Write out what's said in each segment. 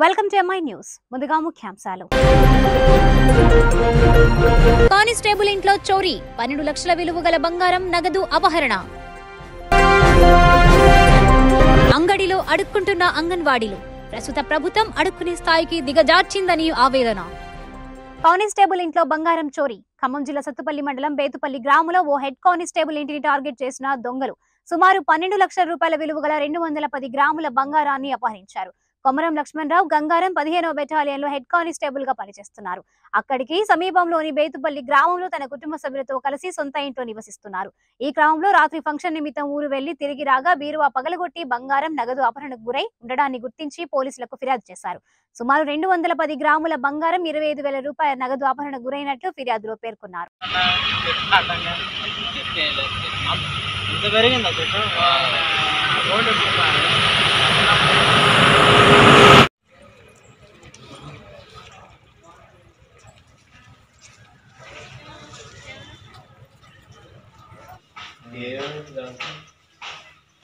Welcome to MI news. ముందుగా ముఖ్యాంశాలు. Constable ఇంట్లో చోరీ, 12 లక్షల విలువ గల బంగారం నగదు అపహరణ. అంగడిలో అడుక్కుంటున్న అంగన్వాడీలు, ప్రస్తుత ప్రభుత్వం అడుక్కునే స్థాయికి దిగజార్చిందని ఆవేదన. కానిస్టేబుల్ ఇంట్లో బంగారం చోరీ. ఖమ్మం జిల్లా సత్తుపల్లి మండలం బేతుపల్లి గ్రామంలో ఓ హెడ్ కానిస్టేబుల్ ఇంటిని టార్గెట్ చేసిన దొంగలు సుమారు 12 లక్షల రూపాయల విలువ గల 210 గ్రాముల బంగారాన్ని అపహరించారు. కొమరం లక్ష్మణరావు గంగారం 15వ బెటాలియన్ లో హెడ్ కానిస్టేబుల్ గా పనిచేస్తున్నారు. అక్కడికి సమీపంలోని బేతుపల్లి గ్రామంలో తన కుటుంబ సభ్యులతో కలిసి సొంత ఇంట్లో నివసిస్తున్నారు. ఈ క్రమంలో రాత్రి ఫంక్షన్ నిమిత్తం ఊరు వెళ్లి తిరిగి రాగా బీరువా పగలగొట్టి బంగారం నగదు అపహరణకు గురై ఉండడాన్ని గుర్తించి పోలీసులకు ఫిర్యాదు చేశారు. సుమారు 210 గ్రాముల బంగారం, 25,000 రూపాయల నగదు అపహరణకు గురైనట్లు ఫిర్యాదులో పేర్కొన్నారు.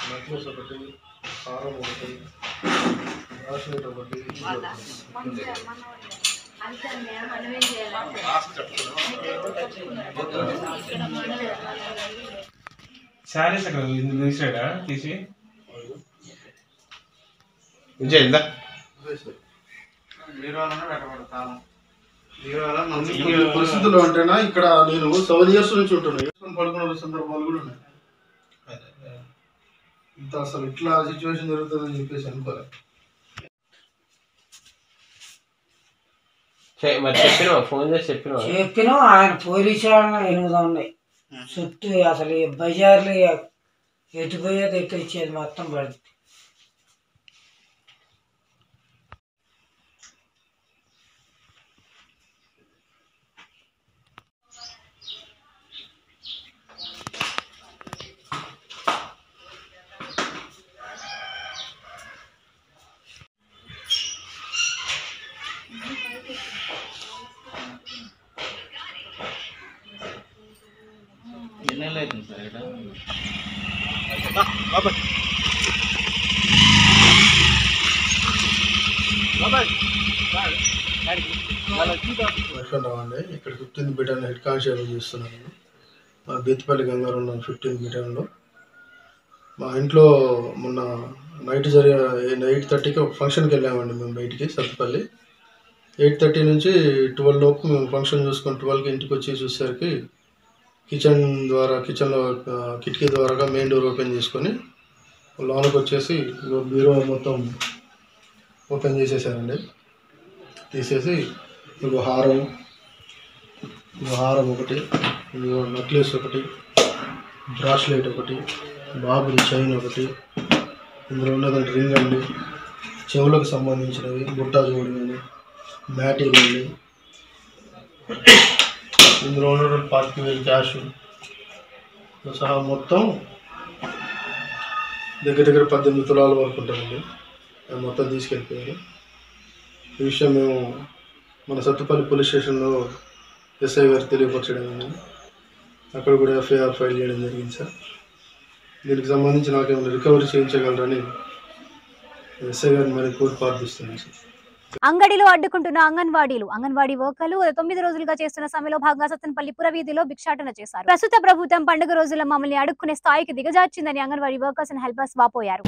నక్లెస్ ఒకటి, హారం ఒకటి, బ్రాస్లెట్ ఒకటి, శారీస్ అక్కడ తీసాడా తీసి పరిస్థితులు అంటేనా ఇక్కడ నేను 7 years నుంచి ఉంటున్నాను. పడుకున్న సందర్భాలు కూడా ఉన్నాయి. ఇంత అసలు ఇట్లా సిచ్యువేషన్ జరుగుతుందని చెప్పేసి అనుకోలేదు. చెప్పినా ఆయన పోలీసు వాళ్ళని 8 ఉన్నాయి చుట్టూ. అసలు బజార్లు ఎటు పోయేది ఎటు ఇచ్చేది మొత్తం పడుతుంది. అండి ఇక్కడ 15th బెటాలియన్ హెడ్ కానిస్టేబుల్ చేస్తున్నాను. మా బేతుపల్లి గంగారం 15th బెటాలియన్లో మా ఇంట్లో మొన్న నైట్ 8:30కి ఒక ఫంక్షన్కి వెళ్ళామండి మేము బయటికి సత్తుపల్లి. 8:30 నుంచి 12 లోపు మేము ఫంక్షన్ చూసుకొని 12కి ఇంటికి వచ్చి చూసేసరికి కిచెన్లో కిటికీ ద్వారా మెయిన్ డోర్ ఓపెన్ చేసుకొని లోనకి వచ్చేసి బీరో మొత్తం ఓపెన్ చేసేసారండి. తీసేసి ఇంకో హారం ఒకటి, ఇంకో నెక్లెస్ ఒకటి, బ్రాస్లెట్ ఒకటి, బాబుది చైన్ ఒకటి, ఇందులో ఉన్నదంటే రింగ్ అండి, చెవులకు సంబంధించినవి, బుట్టా జోడి కానీ, మ్యాటీలు అండి, ఇందులో ఉన్నటువంటి 40,000 క్యాష్ సహా మొత్తం దగ్గర 18 తులాల వరకు ఉంటుందండి. మొత్తం తీసుకెళ్ళిపోయారు. ఈ విషయం మేము మన సత్తుపల్లి పోలీస్ స్టేషన్లో ఎస్ఐ గారు తెలియపరచడం జరిగింది. అక్కడ కూడా ఎఫ్ఐఆర్ ఫైల్ చేయడం జరిగింది సార్. దీనికి సంబంధించి నాకేమైనా రికవరీ చేయించగలరని ఎస్ఐ గారిని మరి కోర్టు ప్రార్థిస్తున్నాను సార్. అంగడిలో అడ్డుకుంటున్న అంగన్వాడీ వర్కర్లు 9 రోజులుగా చేస్తున్న సమ్మెలో భాగంగా సత్తెనపల్లి పురవీధిలో భిక్షాటన చేశారు. ప్రస్తుత ప్రభుత్వం పండుగ రోజుల్లో మమ్మల్ని అడుక్కునే స్థాయికి దిగజార్చిందని అంగన్వాడీ వర్కర్స్ అండ్ హెల్పర్స్ వాపోయారు.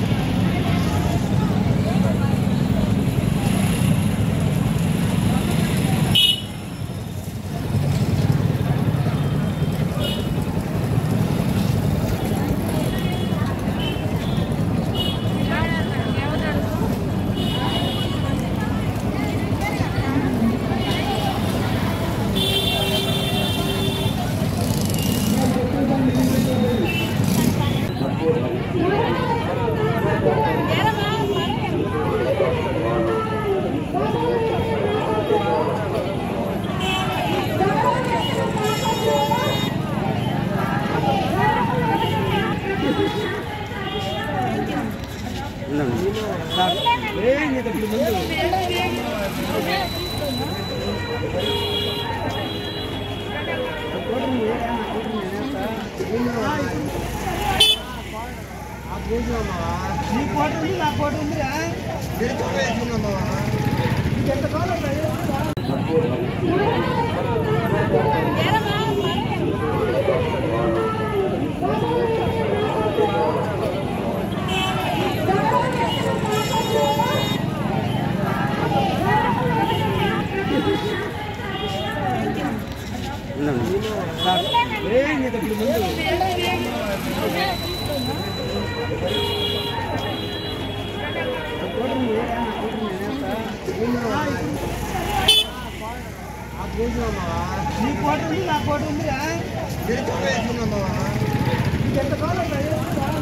నీ ఫోటో ఉంది, నా ఫోటో ఉంది.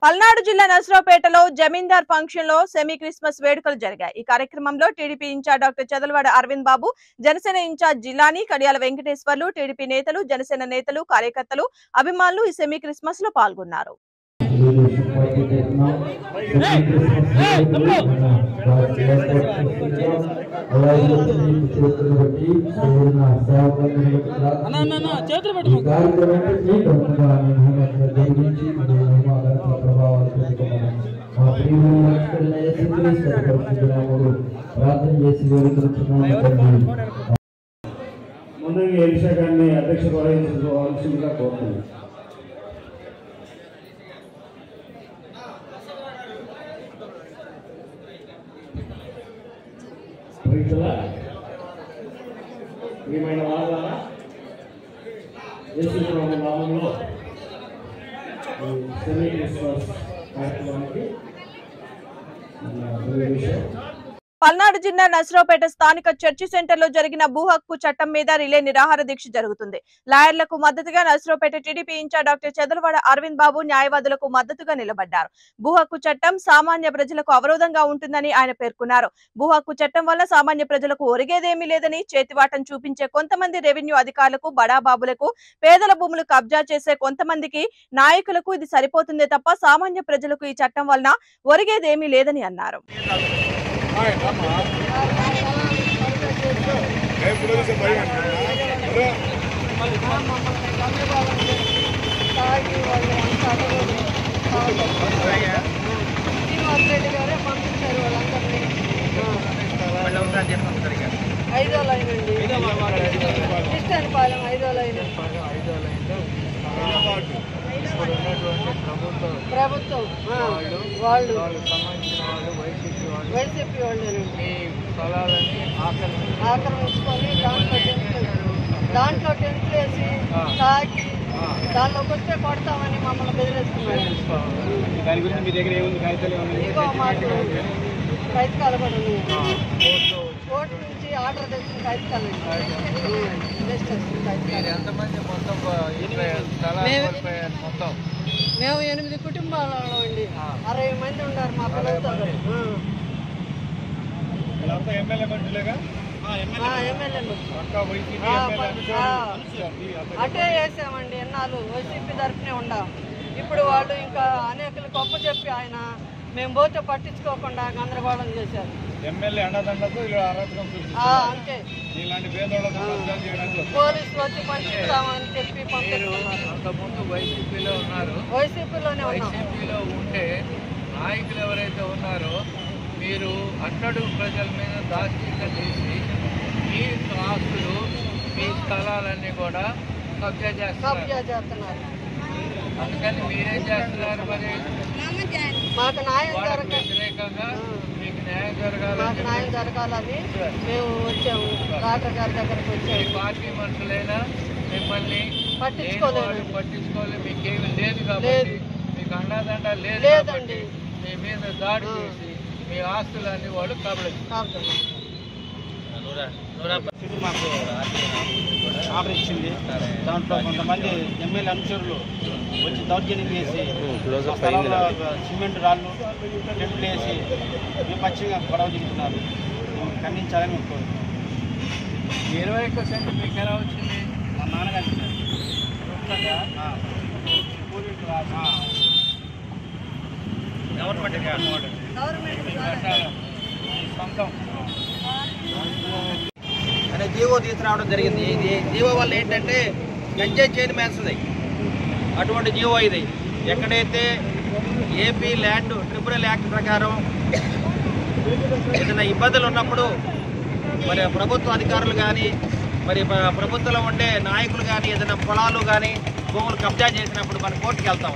పల్నాడు జిల్లా నర్సరావుపేటలో జమీందార్ ఫంక్షన్ లో సెమీ క్రిస్మస్ వేడుకలు జరిగాయి. ఈ కార్యక్రమంలో TDP incharge doctor Chadalavada Aravind Babu, Janasena incharge Jillani Kadiyala Venkateswarlu, TDP నేతలు, జనసేన నేతలు, కార్యకర్తలు, అభిమానులు ఈ సెమీ క్రిస్మస్ లో పాల్గొన్నారు. ముందుగా ఎలిషా గారిని అధ్యక్ష వహించవలసిందిగా కోరుతున్నాను. ప్రియమైన వాళ్ళ యేసుప్రభు నామములో సెమీ క్రిస్మస్ కార్యక్రమానికి పల్నాడు జిల్లా నర్సరావుపేట స్థానిక చర్చి సెంటర్ లో జరిగిన భూ హక్కు చట్టం మీద రిలే నిరాహార దీక్ష జరుగుతుంది. లాయర్లకు మద్దతుగా Narasaraopet TDP incharge doctor Chadalavada Aravind Babu న్యాయవాదులకు మద్దతుగా నిలబడ్డారు. భూ హక్కు చట్టం సామాన్య ప్రజలకు అవరోధంగా ఉంటుందని ఆయన పేర్కొన్నారు. భూ హక్కు చట్టం వల్ల సామాన్య ప్రజలకు ఒరిగేదేమీ లేదని, చేతివాటం చూపించే కొంతమంది రెవెన్యూ అధికారులకు, బడాబాబులకు, పేదల భూములు కబ్జా చేసే కొంతమందికి నాయకులకు ఇది సరిపోతుందే తప్ప సామాన్య ప్రజలకు ఈ చట్టం వలన ఒరిగేదేమీ లేదని అన్నారు. ఐదో లైన్ అండి, క్రిస్టియన్ పాలెం ఐదో లైన్. ప్రభుత్వం వాళ్ళు వైసీపీ వాళ్ళేనండి. ఆక్రమించుకొని దాంట్లో టెంట్లు వేసి తాకి దానిలోకి వస్తే కొడతామని మమ్మల్ని బెదిరిస్తున్నారు. ఇగో మాకు కాగితాలు కూడా ఉన్నాయి. కోర్టు నుంచి ఆర్డర్ తెచ్చిన కాగితాలు. మేము 8 కుటుంబాలలో అండి, 60 మంది ఉన్నారు మా పిల్లలతో. అటే వేసామండి ఎన్నాళ్ళు, వైసీపీ తరఫునే ఉండాం. ఇప్పుడు వాళ్ళు ఇంకా అనేకలు గొప్ప చెప్పి ఆయన మేము పోతే పట్టించుకోకుండా గందరగోళం చేశారు. అంతే పోలీసులు వచ్చి పంపిస్తామని చెప్పి పంపిస్తున్నారు. వైసీపీలోనే వైసీపీలో ఉంటే నాయకులు ఎవరైతే ఉన్నారో మీరు అట్టడుగు ప్రజల మీద దాష్టీకం చేసి మీ ఆస్తులు, మీ స్థలాలన్నీ కూడా కబ్జా చేస్తున్నారు. అందుకని మీరేం చేస్తున్నారు? మరి మాకు న్యాయం వ్యతిరేకంగా మీకు న్యాయం జరగాలని మేము వచ్చాము. డాక్టర్ గారి దగ్గరకు వచ్చాము. పార్టీ మనుషులైనా మిమ్మల్ని పట్టించుకోలేదు, మీకేమి లేదు కాబట్టి, మీకు అండాదండ లేదండి. మీ మీద దాడి చేసి మీ ఆస్తులన్నీ వాళ్ళు మాకు ఆర్డర్ ఇచ్చింది. దాంట్లో కొంతమంది ఎమ్మెల్యే అనుచరులు వచ్చి దౌర్జన్యం చేసి స్థలంలో సిమెంట్ రాళ్ళు టెంట్లు వేసి విపక్షంగా గొడవ జరుగుతున్నారు. ఖండించాలని కోరుతున్నాను. 21% మీకు ఎలా వచ్చింది? మా నాన్నగారికి అనే జీవో తీసుకురావడం జరిగింది. ఇది జీవో వల్ల ఏంటంటే గంజాయి చేతి మేస్తుంది. అటువంటి జీవో ఇది. ఎక్కడైతే ఏపీ ల్యాండ్ ట్రిబ్యునల్ యాక్ట్ ప్రకారం ఏదైనా ఇబ్బందులు ఉన్నప్పుడు మరి ప్రభుత్వ అధికారులు కానీ మరి ప్రభుత్వంలో ఉండే నాయకులు కానీ ఏదైనా పొలాలు కానీ భూములు కబ్జా చేసినప్పుడు మనం కోర్టుకి వెళ్తాం.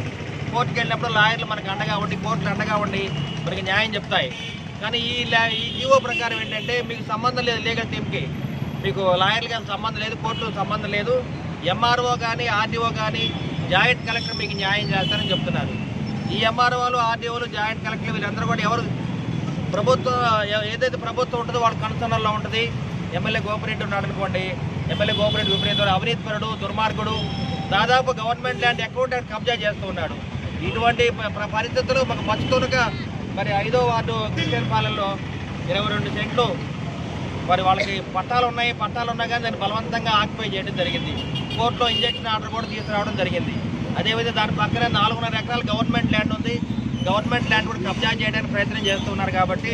కోర్టుకి వెళ్ళినప్పుడు లాయర్లు మనకు అండగా ఉండి, కోర్టులు అండగా ఉండి మనకి న్యాయం చెప్తాయి. కానీ ఈ జీవో ప్రకారం ఏంటంటే మీకు సంబంధం లేదు, లీగల్ టీమ్కి మీకు లాయర్లు కానీ సంబంధం లేదు, కోర్టులకు సంబంధం లేదు. ఎంఆర్ఓ కానీ ఆర్డీఓ కానీ జాయింట్ కలెక్టర్ మీకు న్యాయం చేస్తారని చెప్తున్నారు. ఈ ఎంఆర్ఓలు ఆర్డీఓలు జాయింట్ కలెక్టర్లు వీళ్ళందరూ కూడా ఎవరు ప్రభుత్వం ఏదైతే ప్రభుత్వం ఉంటుందో వాళ్ళ కన్సర్న్లో ఉంటుంది. ఎమ్మెల్యే గోపిరెడ్డి ఉన్నాడు అనుకోండి, ఎమ్మెల్యే గోపిరెడ్డి విపరీతుడు, అవినీతిపరుడు, దుర్మార్గుడు, దాదాపు గవర్నమెంట్ ల్యాండ్ అకౌంట్ కబ్జా చేస్తూ ఉన్నాడు. ఇటువంటి పరిస్థితులు మాకు పచ్చుతూనుగా మరి 5వ వార్డు క్రిస్టియన్ పాలెంలో 22 సెంట్లు మరి వాళ్ళకి పట్టాలు ఉన్నా కానీ దాన్ని బలవంతంగా ఆక్యుపై చేయడం జరిగింది. కోర్టులో ఇంజక్షన్ ఆర్డర్ కూడా తీసుకురావడం జరిగింది. అదేవిధంగా దాని పక్కనే 4.5 ఎకరాలు గవర్నమెంట్ ల్యాండ్ ఉంది. గవర్నమెంట్ ల్యాండ్ కూడా కబ్జా చేయడానికి ప్రయత్నం చేస్తున్నారు. కాబట్టి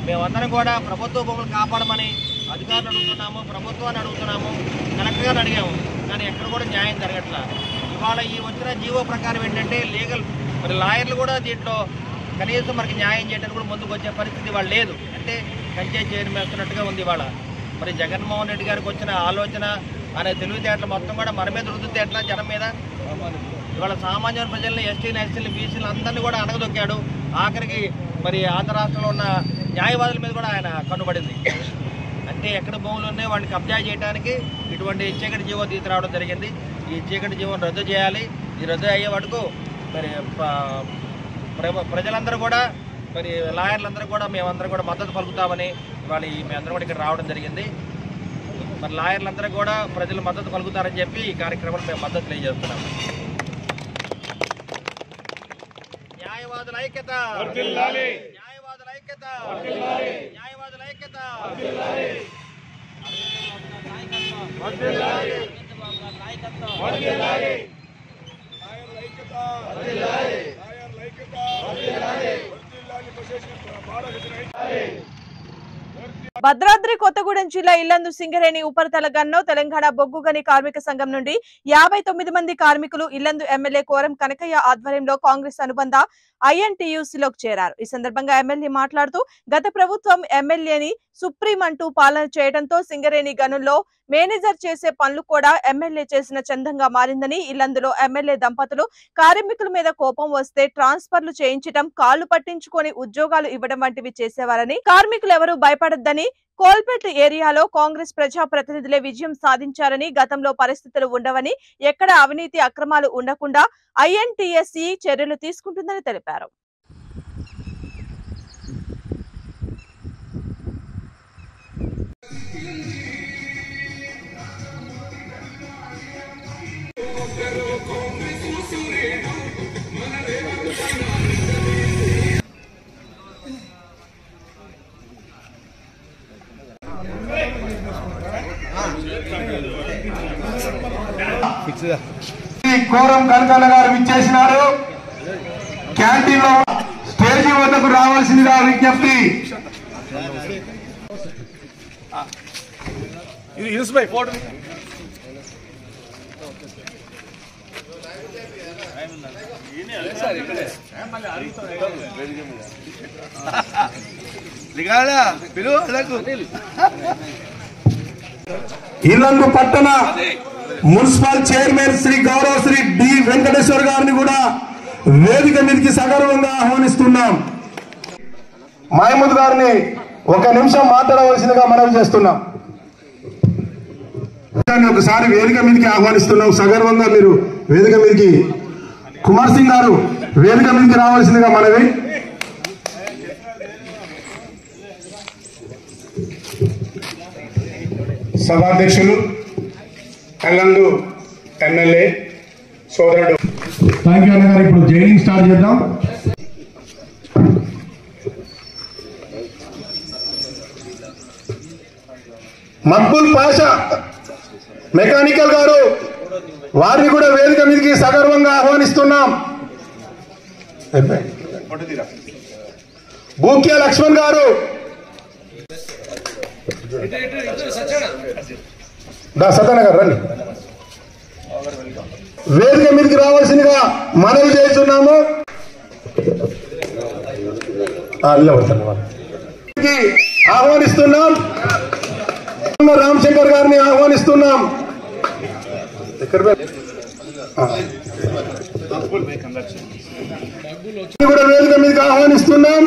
మేమందరం కూడా ప్రభుత్వ భూములు కాపాడమని అధికారులు అడుగుతున్నాము, ప్రభుత్వాన్ని అడుగుతున్నాము, కలెక్టర్ గారిని అడిగాము. కానీ ఎక్కడ కూడా న్యాయం జరగట్లా. ఇవాళ ఈ వచ్చిన జీవో ప్రకారం ఏంటంటే లీగల్ మరి లాయర్లు కూడా దీంట్లో కనీసం మనకి న్యాయం చేయడానికి కూడా ముందుకు వచ్చే పరిస్థితి వాళ్ళు లేదు. అంటే కంచె చేరిమేస్తున్నట్టుగా ఉంది ఇవాళ. మరి జగన్మోహన్ రెడ్డి గారికి వచ్చిన ఆలోచన అనే తెలివితేటలు మొత్తం కూడా మన మీద రుద్దుతేట్లా జనం మీద. ఇవాళ సామాన్య ప్రజల్ని ఎస్టీని ఎస్సీలు బీసీలు అందరినీ కూడా అణగదొక్కాడు. ఆఖరికి మరి ఆంధ్ర రాష్ట్రంలో ఉన్న న్యాయవాదుల మీద కూడా ఆయన కన్నుబడింది. అంటే ఎక్కడ భూములు ఉన్నాయో వాడిని కబ్జా చేయడానికి ఇటువంటి చీకటి జీవో తీసుకురావడం జరిగింది. ఈ చీకటి జీవోని రద్దు చేయాలి. ఈ రద్దు అయ్యే వరకు మరి ప్రజలందరూ కూడా మరి లాయర్లందరూ కూడా మేమందరం కూడా మద్దతు పలుకుతామని ఇవాళ మేమందరం కూడా ఇక్కడ రావడం జరిగింది. మరి లాయర్లందరూ కూడా ప్రజలు మద్దతు పలుకుతారని చెప్పి ఈ కార్యక్రమాన్ని మేము మద్దతు తెలియజేస్తున్నాము. న్యాయవాదుల ఐక్యత, న్యాయవాదుల ఐక్యత, న్యాయవాదుల ఐక్యత. భద్రాద్రి కొత్తగూడెం జిల్లా ఇల్లందు సింగరేణి ఉపరితల గన్ను తెలంగాణ బొగ్గుగని కార్మిక సంఘం నుండి 59 మంది కార్మికులు ఇల్లందు ఎమ్మెల్యే కోరం కనకయ్య ఆధ్వర్యంలో కాంగ్రెస్ అనుబంధ INTUCలోకి చేరారు. ఈ సందర్భంగా ఎమ్మెల్యే మాట్లాడుతూ గత ప్రభుత్వం ఎమ్మెల్యేని సుప్రీం అంటూ పాలన చేయడంతో సింగరేణి గనుల్లో మేనేజర్ చేసే పనులు కూడా ఎమ్మెల్యే చేసిన చందంగా మారిందని, ఇల్లందులో ఎమ్మెల్యే దంపతులు కార్మికుల మీద కోపం వస్తే ట్రాన్స్ఫర్లు చేయించడం, కాళ్లు పట్టించుకొని ఉద్యోగాలు ఇవ్వడం వంటివి చేసేవారని, కార్మికులు ఎవరూ భయపడొద్దని, కోల్పేట్ ఏరియాలో కాంగ్రెస్ ప్రజా ప్రతినిధులే విజయం సాధించారని, గతంలో పరిస్థితులు ఉండవని, ఎక్కడ అవినీతి అక్రమాలు ఉండకుండా INTUC చర్యలు తీసుకుంటుందని తెలిపారు. కోరం కనకన్న గారు విచ్చేసినారు. క్యాంటీన్ లో స్టేజీ వద్దకు రావాల్సిందిగా విజ్ఞప్తి. ఇల్లందు పట్టణ మున్సిపల్ చైర్మన్ శ్రీ గౌరవ శ్రీ డి వెంకటేశ్వర్ గారిని కూడా వేదిక మీదకి సగర్వంగా ఆహ్వానిస్తున్నాం. మహమూద్ గారిని 1 నిమిషం మాట్లాడవలసిందిగా మనవి చేస్తున్నాం. ఒకసారి వేదిక మీదకి ఆహ్వానిస్తున్నాం. సగర్వంగా మీరు వేదిక మీదకి కుమార్ సింగ్ గారు వేదిక మీదకి రావాల్సిందిగా మనవి. సభాధ్యక్షులు ఇల్లందు ఎమ్మెల్యే సోదరుడు థ్యాంక్ యూ అన్న గారు. ఇప్పుడు జైనింగ్ స్టార్ట్ చేద్దాం. మక్బుల్ పాషా మెకానికల్ గారు, వారిని కూడా వేదిక మీదకి సగర్వంగా ఆహ్వానిస్తున్నాం. బూక్యా లక్ష్మణ్ గారు, సత్యన గారు రండి, వేదిక మీదకి రావాల్సిందిగా మనవి చేస్తున్నాము. ఆహ్వానిస్తున్నాం. రామశంకర్ గారిని ఆహ్వానిస్తున్నాం. కూడా వేదిక మీదకి ఆహ్వానిస్తున్నాం.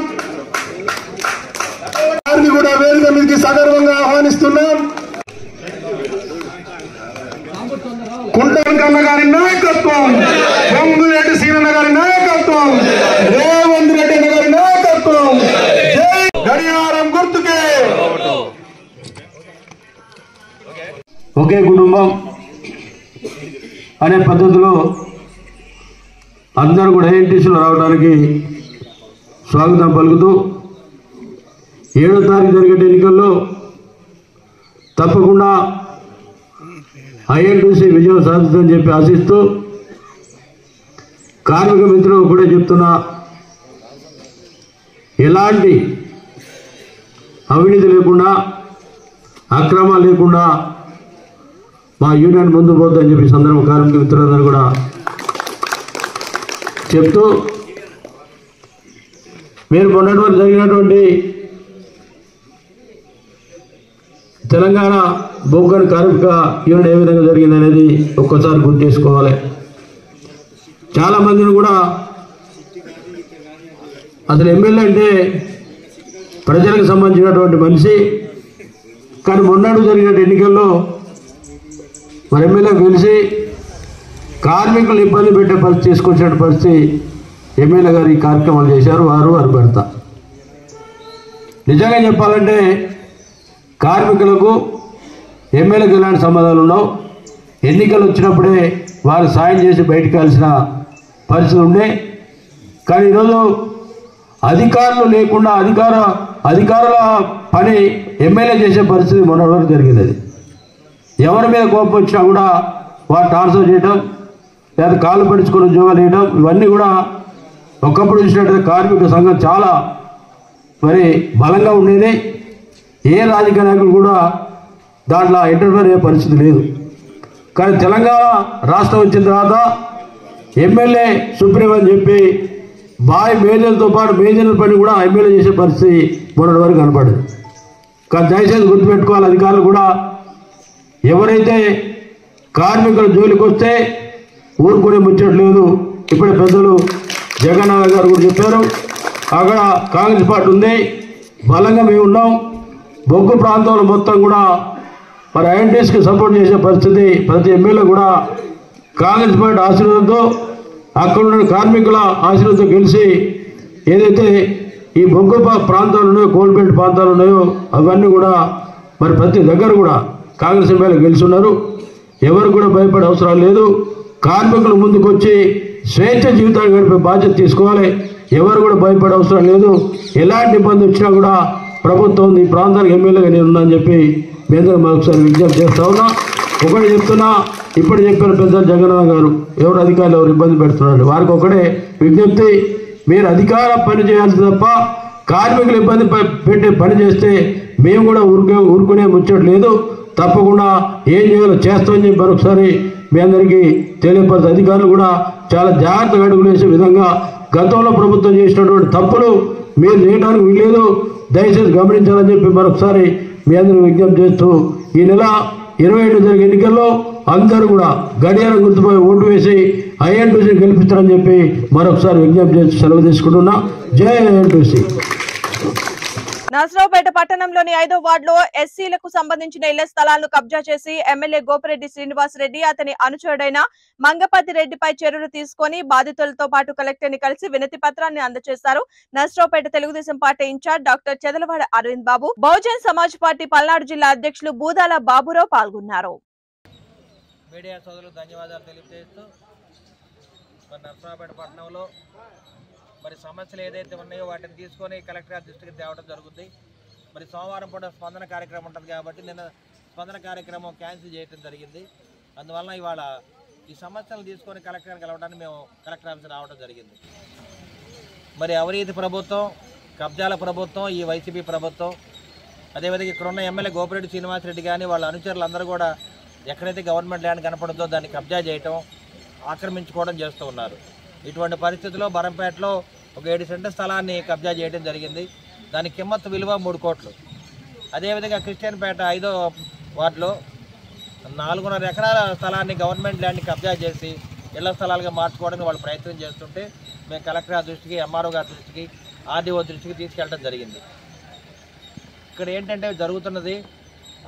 వారిని కూడా వేదిక మీదకి సగర్వంగా ఆహ్వానిస్తున్నాం. కుంటంకన్న గారి నాయకత్వం, పొంగులేటి సీనన్న గారి నాయకత్వం, రేవంత్ రెడ్డి గారి నాయకత్వం, గడియారం గుర్తుకే. ఒకే కుటుంబం అనే పద్ధతిలో అందరూ కూడా ఐఎన్టీసీలో రావడానికి స్వాగతం పలుకుతూ 7వ తారీఖు జరిగే ఎన్నికల్లో తప్పకుండా ఐఎన్టీసీ విజయం సాధిస్తుందని చెప్పి ఆశిస్తూ కార్మిక మిత్రులు కూడా చెప్తున్నా, ఎలాంటి అవినీతి లేకుండా అక్రమాలు లేకుండా మా యూనియన్ ముందు పోతుందని చెప్పి సందర్భం కార్మిక మిత్రులందరూ కూడా చెప్తూ, మీరు మొన్నటి జరిగినటువంటి తెలంగాణ బొగ్గన కార్మిక యూనియన్ ఏ విధంగా జరిగిందనేది ఒక్కసారి గుర్తు చేసుకోవాలి. చాలామందిని కూడా అసలు ఎమ్మెల్యే అంటే ప్రజలకు సంబంధించినటువంటి మనిషి, కానీ మొన్నటి జరిగిన ఎన్నికల్లో మరి ఎమ్మెల్యే గెలిచి కార్మికులు ఇబ్బంది పెట్టే పరిస్థితి తీసుకొచ్చిన పరిస్థితి ఎమ్మెల్యే గారు ఈ కార్యక్రమాలు చేశారు. వారు భర్త. నిజంగా చెప్పాలంటే కార్మికులకు ఎమ్మెల్యేకి ఎలాంటి సంబంధాలు ఉండవు. ఎన్నికలు వచ్చినప్పుడే వారు సాయం చేసి బయటకు వెళ్ళాల్సిన పరిస్థితి ఉండే. కానీ ఈరోజు అధికారులు లేకుండా అధికారుల పని ఎమ్మెల్యే చేసే పరిస్థితి మొన్నటి వరకు జరిగింది. అది ఎవరి మీద కోపం వచ్చినా కూడా వారు ట్రాన్స్ఫర్ చేయడం, లేదా కాళ్ళు పడుచుకుని ఉద్యోగాలు వేయడం, ఇవన్నీ కూడా ఒకప్పుడు చూసినట్టు కార్మిక సంఘం చాలా మరి బలంగా ఉండేది. ఏ రాజకీయ నాయకులు కూడా దాంట్లో ఇంటర్ఫేర్ అయ్యే పరిస్థితి లేదు. కానీ తెలంగాణ రాష్ట్రం వచ్చిన తర్వాత ఎమ్మెల్యే సుప్రీం అని చెప్పి బాయ్ మేజర్లతో పాటు మేజర్ల పని కూడా ఎమ్మెల్యే చేసే పరిస్థితి మొన్నటి వరకు కనపడదు. కానీ దయచేసి గుర్తుపెట్టుకోవాలి, అధికారులు కూడా ఎవరైతే కార్మికుల జోలికి వస్తే ఊరుకునే ముచ్చట్లేదు. ఇప్పుడే పెద్దలు జగన్నాథ్ గారు కూడా చెప్పారు, అక్కడ కాంగ్రెస్ పార్టీ ఉంది, బలంగా మేము ఉన్నాం. బొగ్గు ప్రాంతంలో మొత్తం కూడా మరి ఐఎన్టీఎస్కి సపోర్ట్ చేసే పరిస్థితి ప్రతి ఎమ్మెల్యే కూడా కాంగ్రెస్ పార్టీ ఆశీర్వాదంతో అక్కడ ఉన్న కార్మికుల ఆశీర్వాదంతో గెలిచి ఏదైతే ఈ బొగ్గు ప్రాంతాలు ఉన్నాయో, కోల్బెల్ట్ ప్రాంతాలు ఉన్నాయో అవన్నీ కూడా మరి ప్రతి దగ్గర కూడా కాంగ్రెస్ ఎమ్మెల్యే గెలుచున్నారు. ఎవరు కూడా భయపడే అవసరం లేదు. కార్మికులు ముందుకు వచ్చి స్వేచ్ఛ జీవితాన్ని గడిపే బాధ్యత తీసుకోవాలి. ఎవరు కూడా భయపడే అవసరం లేదు. ఎలాంటి ఇబ్బంది వచ్చినా కూడా ప్రభుత్వం ఈ ప్రాంతానికి ఎమ్మెల్యేగా నేను ఉన్నా అని చెప్పి మీ అందరూ మరొకసారి విజ్ఞప్తి చేస్తా ఉన్నా. ఒకటి చెప్తున్నా, ఇప్పుడు చెప్పిన పెద్దలు జగన్నాథ్ గారు ఎవరు అధికారులు ఎవరు ఇబ్బంది పెడుతున్నారు, వారికి ఒకటే విజ్ఞప్తి, మీరు అధికార పని చేయాల్సి తప్ప కార్మికులు ఇబ్బంది పెట్టే పని చేస్తే మేము కూడా ఊరుకునే ముచ్చట లేదు. తప్పకుండా ఏం చేయాలో చేస్తామని చెప్పి మరొకసారి మీ అందరికీ తెలియపరిచే అధికారులు కూడా చాలా జాగ్రత్తగా అడుగులు వేసే విధంగా గతంలో ప్రభుత్వం చేసినటువంటి తప్పులు మీరు చేయడానికి వీలేదు, దయచేసి గమనించాలని చెప్పి మరొకసారి మీ అందరూ విజ్ఞప్తి చేస్తూ, ఈ నెల 27 జరిగే ఎన్నికల్లో అందరూ కూడా గడియారం గుర్తుపై ఓటు వేసి ఐఎన్టీసీ గెలిపిస్తారని చెప్పి మరొకసారి విజ్ఞప్తి చేస్తూ సెలవు తీసుకుంటున్నా. జై ఐఎన్టీసీ. నర్సరావుపేట పట్టణంలోని 5వ వార్డులో ఎస్సీలకు సంబంధించిన ఇళ్ల స్థలాలను కబ్జా చేసి ఎమ్మెల్యే గోపిరెడ్డి శ్రీనివాస్ రెడ్డి అతని అనుచరుడైన మంగపతి రెడ్డిపై చర్యలు తీసుకుని బాధితులతో పాటు కలెక్టర్ ని కలిసి వినతి పత్రాన్ని అందజేశారు. Narasaraopet Telugu Desam party incharge doctor Chedalavada Aravind Babu, Bahujan Samaj party Palnadu జిల్లా అధ్యక్షులు బూదాల బాబురావు పాల్గొన్నారు. మీడియా సోదరులకు ధన్యవాదాలు తెలియజేస్తూ, నర్సరావుపేట పట్టణంలో మరి సమస్యలు ఏదైతే ఉన్నాయో వాటిని తీసుకొని కలెక్టర్ గారి దృష్టికి తేవడం జరుగుతుంది. మరి సోమవారం పూట స్పందన కార్యక్రమం ఉంటుంది కాబట్టి నిన్న స్పందన కార్యక్రమం క్యాన్సిల్ చేయడం జరిగింది. అందువలన ఇవాళ ఈ సమస్యలు తీసుకొని కలెక్టర్ గారిని కలవడానికి మేము కలెక్టర్ ఆఫీస్ రావడం జరిగింది. మరి అవినీతి ప్రభుత్వం, కబ్జాల ప్రభుత్వం, ఈ వైసీపీ ప్రభుత్వం, అదేవిధంగా ఇక్కడ ఉన్న ఎమ్మెల్యే గోపిరెడ్డి శ్రీనివాస్ రెడ్డి కానీ వాళ్ళ అనుచరులందరూ కూడా ఎక్కడైతే గవర్నమెంట్ ల్యాండ్ కనపడుతుందో దాన్ని కబ్జా చేయటం, ఆక్రమించుకోవడం చేస్తూ ఉన్నారు. ఇటువంటి పరిస్థితుల్లో బరంపేటలో ఒక 7 సెంట్ల స్థలాన్ని కబ్జా చేయడం జరిగింది. దాని కిమ్మత్తు విలువ 3 కోట్లు. అదేవిధంగా క్రిస్టియన్పేట వాటిలో 4.5 ఎకరాల స్థలాన్ని గవర్నమెంట్ ల్యాండ్ని కబ్జా చేసి ఇళ్ల స్థలాలుగా మార్చుకోవడానికి వాళ్ళు ప్రయత్నం చేస్తుంటే మేము కలెక్టర్ గారి దృష్టికి, ఎంఆర్ఓ గారి దృష్టికి, ఆర్డీఓ దృష్టికి తీసుకెళ్ళడం జరిగింది. ఇక్కడ ఏంటంటే జరుగుతున్నది,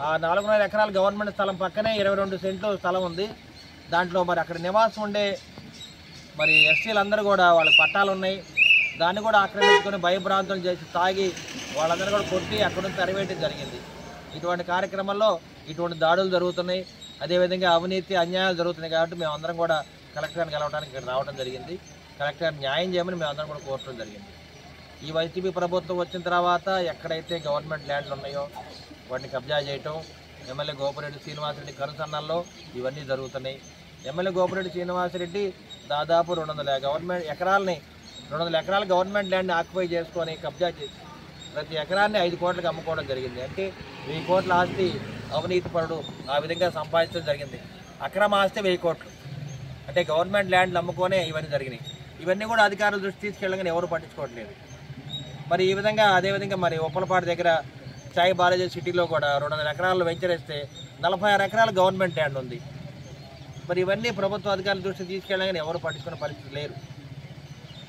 ఆ 4.5 ఎకరాల గవర్నమెంట్ స్థలం పక్కనే 22 సెంట్లు స్థలం ఉంది. దాంట్లో మరి అక్కడ నివాసం ఉండే మరి ఎస్సీలందరూ కూడా వాళ్ళకి పట్టాలు ఉన్నాయి, దాన్ని కూడా ఆక్రమించుకొని భయభ్రాంతులు చేసి తాగి వాళ్ళందరూ కూడా కొట్టి అక్కడ నుంచి తరివేయడం జరిగింది. ఇటువంటి కార్యక్రమాల్లో ఇటువంటి దాడులు జరుగుతున్నాయి, అదేవిధంగా అవినీతి అన్యాయాలు జరుగుతున్నాయి. కాబట్టి మేమందరం కూడా కలెక్టర్ని కలవడానికి ఇక్కడ రావడం జరిగింది. కలెక్టర్ న్యాయం చేయమని మేమందరం కూడా కోరడం జరిగింది. ఈ వైసీపీ ప్రభుత్వం వచ్చిన తర్వాత ఎక్కడైతే గవర్నమెంట్ ల్యాండ్లు ఉన్నాయో వాటిని కబ్జా చేయటం, ఎమ్మెల్యే గోపిరెడ్డి శ్రీనివాసరెడ్డి కనుసన్నల్లో ఇవన్నీ జరుగుతున్నాయి. ఎమ్మెల్యే గోపిరెడ్డి శ్రీనివాసరెడ్డి దాదాపు 200 ఎకరాల గవర్నమెంట్ ల్యాండ్ని ఆక్యుపై చేసుకొని కబ్జా చేసి ప్రతి ఎకరాన్ని 5 కోట్లకు అమ్ముకోవడం జరిగింది. అంటే 1000 కోట్ల ఆస్తి అవినీతి పరుడు ఆ విధంగా సంపాదించడం జరిగింది. అక్రమ ఆస్తి 1000 కోట్లు. అంటే గవర్నమెంట్ ల్యాండ్లు అమ్ముకొనే ఇవన్నీ జరిగినాయి. ఇవన్నీ కూడా అధికారుల దృష్టి తీసుకెళ్ళగానే ఎవరు పట్టించుకోవట్లేదు. మరి ఈ విధంగా అదేవిధంగా మరి ఉప్పలపాడు దగ్గర సాయి బాలాజీ సిటీలో కూడా 200 ఎకరాలు వెంచర్ వేస్తే 46 ఎకరాల గవర్నమెంట్ ల్యాండ్ ఉంది. మరి ఇవన్నీ ప్రభుత్వ అధికారుల దృష్టి తీసుకెళ్ళగానే ఎవరు పట్టించుకునే పరిస్థితి లేరు.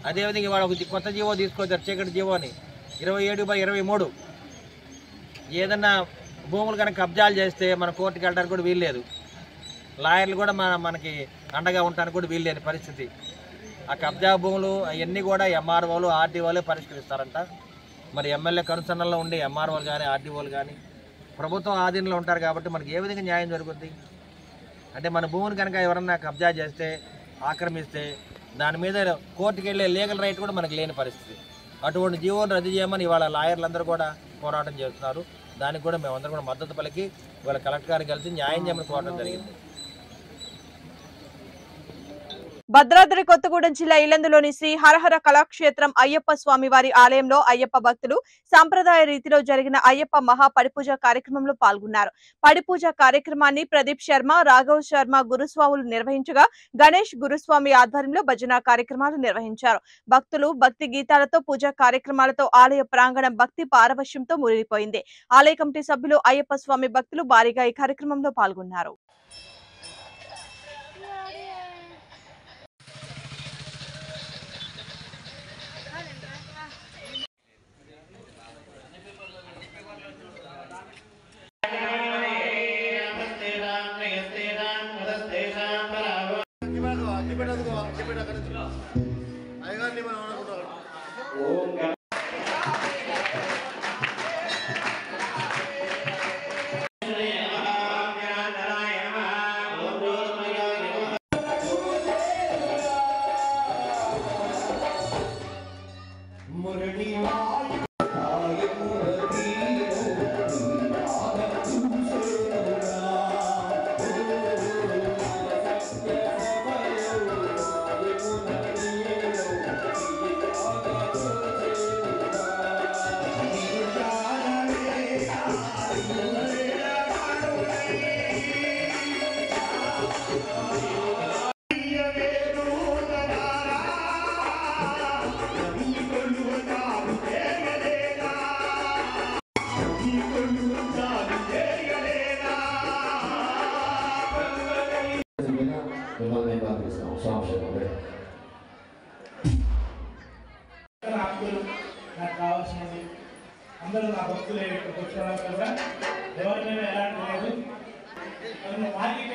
అదేవిధంగా ఇవాళ ఒక కొత్త జీవో తీసుకొచ్చారు, చీకటి జీవో అని 27/23. ఏదన్నా భూములు కనుక కబ్జాలు చేస్తే మన కోర్టుకి వెళ్ళడానికి కూడా వీల్లేదు, లాయర్లు కూడా మనకి అండగా ఉండడానికి కూడా వీల్లేని పరిస్థితి. ఆ కబ్జా భూములు అవన్నీ కూడా ఎంఆర్ఓలు, ఆర్డీఓలే పరిష్కరిస్తారంట. మరి ఎమ్మెల్యే కనుసన్నల్లో ఉండే ఎంఆర్ఓలు కానీ, ఆర్డీఓలు కానీ ప్రభుత్వం ఆధీనంలో ఉంటారు. కాబట్టి మనకి ఏ విధంగా న్యాయం జరుగుతుంది? అంటే మన భూమిని కనుక ఎవరన్నా కబ్జా చేస్తే, ఆక్రమిస్తే దాని మీద కోర్టుకు వెళ్ళే లీగల్ రైట్ కూడా మనకి లేని పరిస్థితి. అటువంటి జీవోను రద్దు చేయమని ఇవాళ లాయర్లందరూ కూడా పోరాటం చేస్తున్నారు. దానికి కూడా మేమందరం కూడా మద్దతు పలికి ఇవాళ కలెక్టర్ గారిని కలిసి న్యాయం చేయమని కోరడం జరిగింది. భద్రాద్రి కొత్తగూడెం జిల్లా ఇల్లందులోని శ్రీ హరహర కళాక్షేత్రం అయ్యప్ప స్వామి వారి ఆలయంలో అయ్యప్ప భక్తులు సంప్రదాయ రీతిలో జరిగిన అయ్యప్ప మహా పడిపూజ కార్యక్రమంలో పాల్గొన్నారు. పడిపూజ కార్యక్రమాన్ని ప్రదీప్ శర్మ, రాఘవ్ శర్మ గురుస్వాములు నిర్వహించగా గణేష్ గురుస్వామి ఆధ్వర్యంలో భజన కార్యక్రమాలు నిర్వహించారు. భక్తులు భక్తి గీతాలతో పూజా కార్యక్రమాలతో ఆలయ ప్రాంగణం భక్తి పారవశ్యంతో మునిగిపోయింది. ఆలయ కమిటీ సభ్యులు, అయ్యప్ప స్వామి భక్తులు భారీగా ఈ కార్యక్రమంలో పాల్గొన్నారు. అందరూ నా భక్తులు కూర్చోవడం కూడా ఎవరికైనా ఎలాంటి లేదు మార్కెట్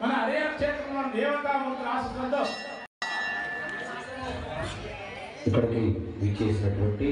మన అదే క్షేత్రంలో దేవతామూర్తుల ఆశీస్సులతో ఇక్కడికి విచ్చేసినటువంటి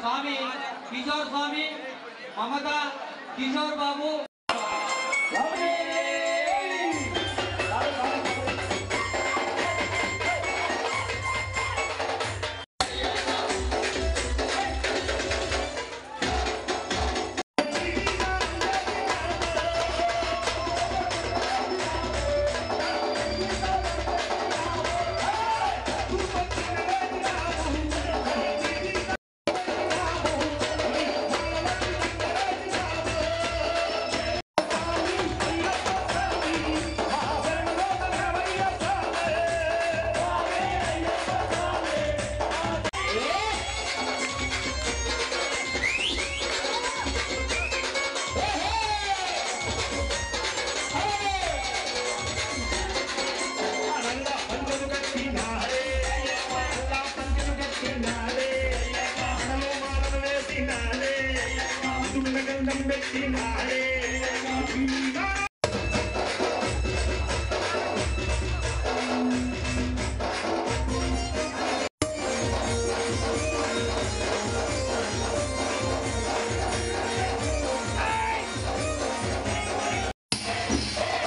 स्वामी किशोर स्वामी ममता किशोर बाबू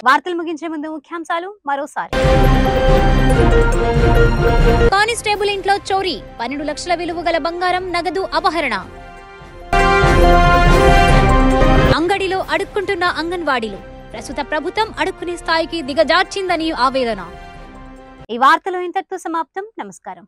వార్తలు ముగించే ముందు ముఖ్యాంశాలు మరోసారి. కానిస్టేబుల్ ఇంట్లో చోరీ, 12 లక్షల విలువ గల బంగారం నగదు అపహరణ. అంగడిలో అడుక్కుంటున్న అంగన్వాడీలు, ప్రస్తుత ప్రభుత్వం అడుక్కునే స్థాయికి దిగజార్చిందని ఆవేదన. ఈ వార్తలు ఇంతటితో సమాప్తం. నమస్కారం.